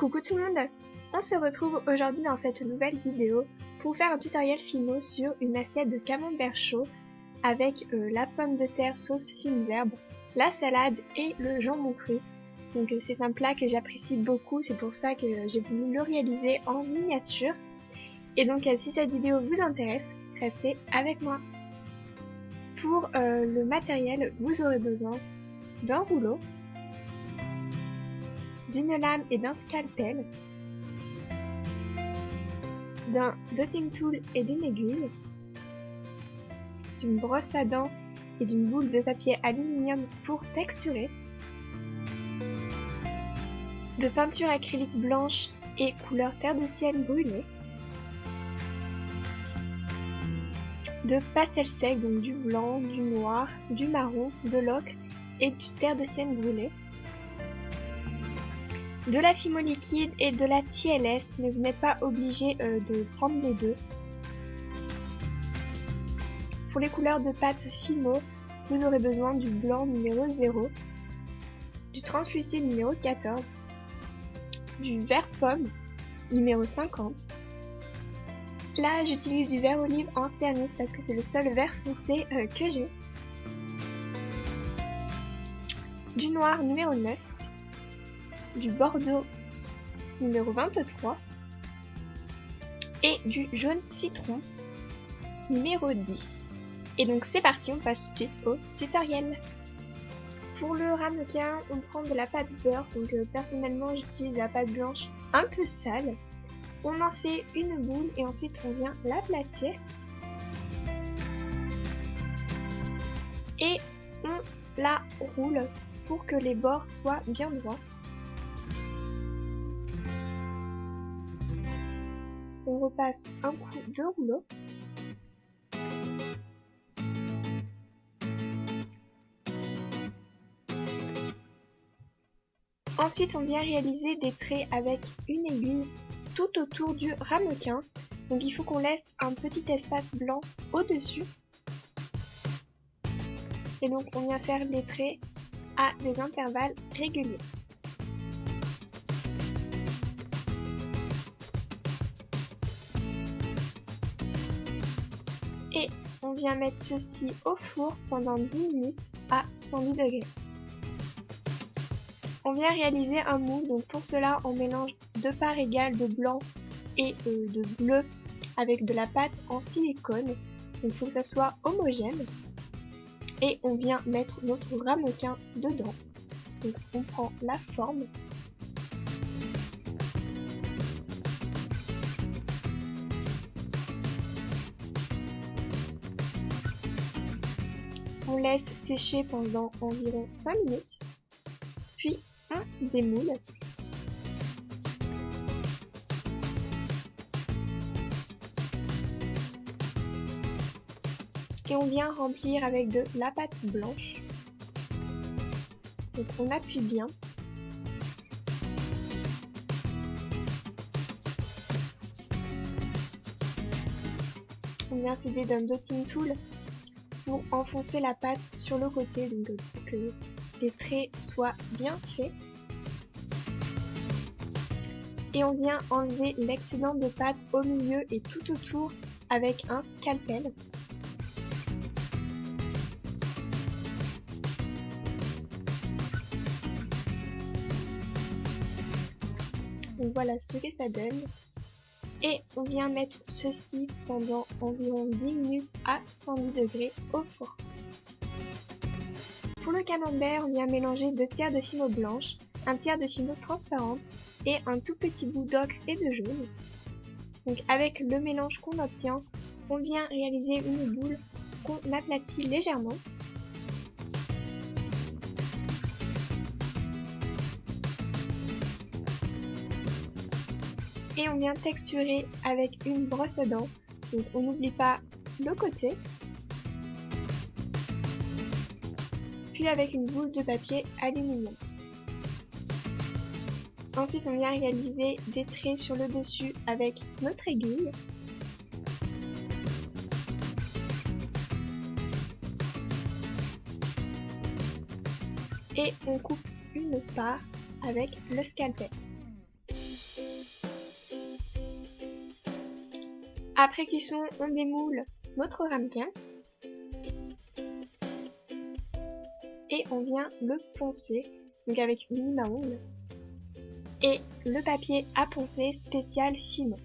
Coucou tout le monde! On se retrouve aujourd'hui dans cette nouvelle vidéo pour faire un tutoriel Fimo sur une assiette de camembert chaud avec la pomme de terre sauce fines herbes, la salade et le jambon cru. Donc c'est un plat que j'apprécie beaucoup, c'est pour ça que j'ai voulu le réaliser en miniature. Et donc si cette vidéo vous intéresse, restez avec moi. Pour le matériel, vous aurez besoin d'un rouleau, d'une lame et d'un scalpel, d'un dotting tool et d'une aiguille, d'une brosse à dents et d'une boule de papier aluminium pour texturer, de peinture acrylique blanche et couleur terre de ciel brûlée, de pastel sec, donc du blanc, du noir, du marron, de l'ocre et du terre de ciel brûlée, de la Fimo liquide et de la TLS, mais vous n'êtes pas obligé de prendre les deux. Pour les couleurs de pâte Fimo, vous aurez besoin du blanc numéro 0, du translucide numéro 14, du vert pomme numéro 50. Là, j'utilise du vert olive en céramique parce que c'est le seul vert foncé que j'ai. Du noir numéro 9. Du bordeaux numéro 23 et du jaune citron numéro 10. Et donc c'est parti, on passe tout de suite au tutoriel. Pour le ramequin, on prend de la pâte beurre, donc personnellement j'utilise la pâte blanche un peu sale. On en fait une boule et ensuite on vient l'aplatir. Et on la roule pour que les bords soient bien droits. On repasse un coup de rouleau. Ensuite, on vient réaliser des traits avec une aiguille tout autour du ramequin. Donc il faut qu'on laisse un petit espace blanc au-dessus. Et donc on vient faire les traits à des intervalles réguliers. Et on vient mettre ceci au four pendant 10 minutes à 110 degrés. On vient réaliser un moule, donc pour cela on mélange 2 parts égales de blanc et de bleu avec de la pâte en silicone. Donc il faut que ça soit homogène. Et on vient mettre notre ramequin dedans. Donc on prend la forme. On laisse sécher pendant environ 5 minutes, puis on démoule. Et on vient remplir avec de la pâte blanche. Donc on appuie bien. On vient s'aider d'un dotting tool pour enfoncer la pâte sur le côté, donc pour que les traits soient bien faits. Et on vient enlever l'excédent de pâte au milieu et tout autour avec un scalpel. Donc voilà ce que ça donne. Et on vient mettre ceci pendant environ 10 minutes à 110 degrés au four. Pour le camembert, on vient mélanger 2 tiers de Fimo blanche, 1 tiers de Fimo transparente et un tout petit bout d'ocre et de jaune. Donc avec le mélange qu'on obtient, on vient réaliser une boule qu'on aplatit légèrement. Et on vient texturer avec une brosse à dents. Donc on n'oublie pas le côté. Puis avec une boule de papier aluminium. Ensuite on vient réaliser des traits sur le dessus avec notre aiguille. Et on coupe une part avec le scalpel. Après cuisson, on démoule notre ramequin et on vient le poncer, donc avec une lime à ongles et le papier à poncer spécial Fimo.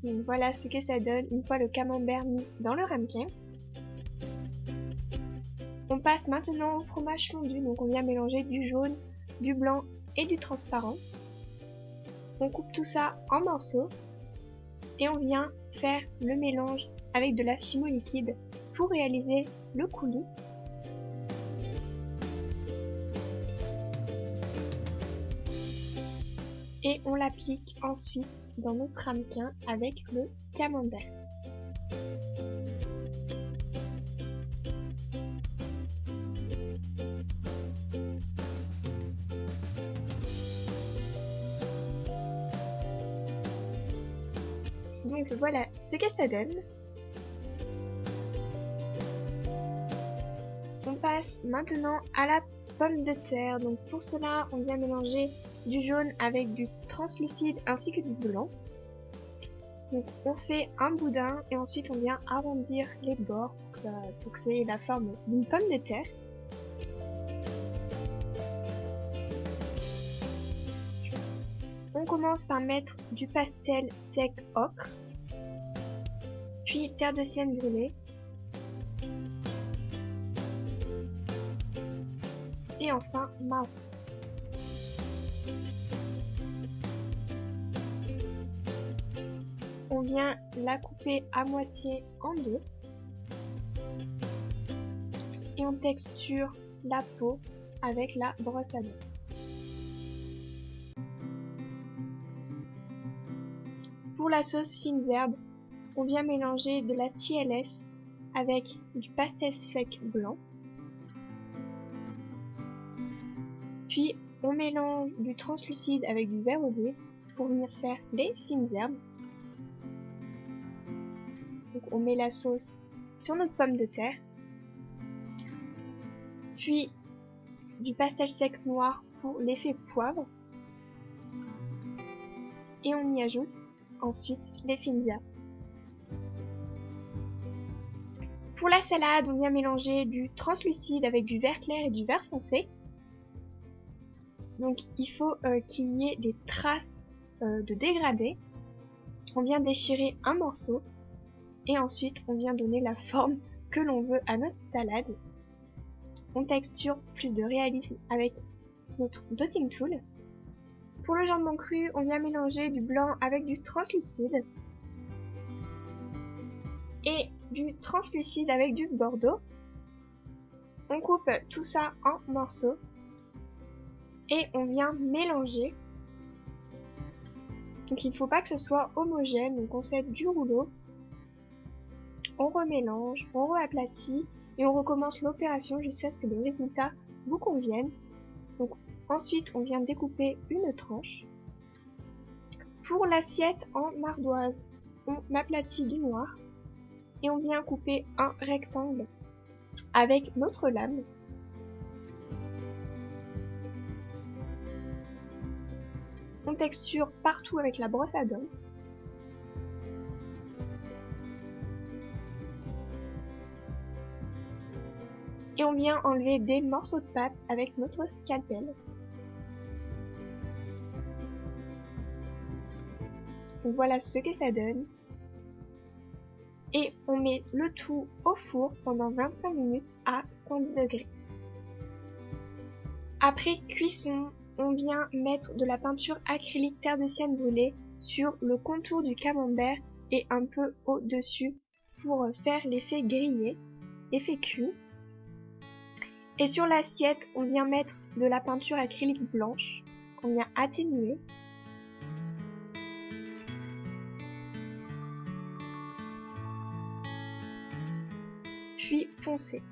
Donc voilà ce que ça donne une fois le camembert mis dans le ramequin. On passe maintenant au fromage fondu, donc on vient mélanger du jaune, du blanc et du transparent. On coupe tout ça en morceaux et on vient faire le mélange avec de la Fimo liquide pour réaliser le coulis. Et on l'applique ensuite dans notre ramequin avec le camembert. Donc voilà ce que ça donne. On passe maintenant à la pomme de terre. Donc pour cela, on vient mélanger du jaune avec du translucide ainsi que du blanc. Donc on fait un boudin et ensuite on vient arrondir les bords pour que ça ait la forme d'une pomme de terre. On commence par mettre du pastel sec ocre, puis terre de sienne brûlée, et enfin marron. On vient la couper à moitié en deux et on texture la peau avec la brosse à dents. Pour la sauce fines herbes, on vient mélanger de la TLS avec du pastel sec blanc. Puis on mélange du translucide avec du vert olive pour venir faire les fines herbes. Donc on met la sauce sur notre pomme de terre. Puis du pastel sec noir pour l'effet poivre. Et on y ajoute ensuite les fines herbes. Pour la salade, on vient mélanger du translucide avec du vert clair et du vert foncé. Donc il faut qu'il y ait des traces de dégradé. On vient déchirer un morceau et ensuite on vient donner la forme que l'on veut à notre salade. On texture plus de réalisme avec notre dotting tool. Pour le jambon cru, on vient mélanger du blanc avec du translucide et du translucide avec du bordeaux. On coupe tout ça en morceaux et on vient mélanger. Donc il ne faut pas que ce soit homogène, donc on s'aide du rouleau, on remélange, on reaplatit et on recommence l'opération jusqu'à ce que le résultat vous convienne. Donc ensuite on vient découper une tranche. Pour l'assiette en ardoise, on aplatit du noir et on vient couper un rectangle avec notre lame. On texture partout avec la brosse à dents. Et on vient enlever des morceaux de pâte avec notre scalpel. Donc voilà ce que ça donne. Et on met le tout au four pendant 25 minutes à 110 degrés. Après cuisson, on vient mettre de la peinture acrylique terre de sienne brûlée sur le contour du camembert et un peu au-dessus pour faire l'effet grillé, l'effet cuit. Et sur l'assiette, on vient mettre de la peinture acrylique blanche qu'on vient atténuer. Puis poncer.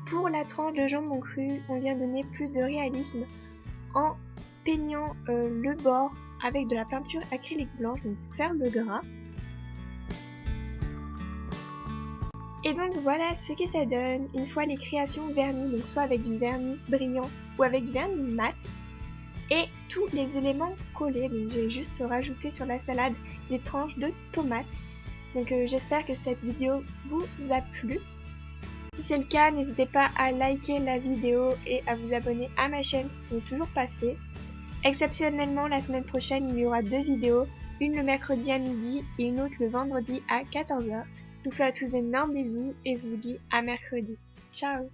Pour la tranche de jambon cru, on vient donner plus de réalisme en peignant le bord avec de la peinture acrylique blanche, donc pour faire le gras. Et donc voilà ce que ça donne une fois les créations vernies, donc soit avec du vernis brillant ou avec du vernis mat. Et tous les éléments collés, donc j'ai juste rajouté sur la salade des tranches de tomates. Donc j'espère que cette vidéo vous a plu. Si c'est le cas, n'hésitez pas à liker la vidéo et à vous abonner à ma chaîne si ce n'est toujours pas fait. Exceptionnellement, la semaine prochaine, il y aura 2 vidéos, une le mercredi à midi et une autre le vendredi à 14 h. Je vous fais à tous d'énormes bisous et je vous dis à mercredi. Ciao!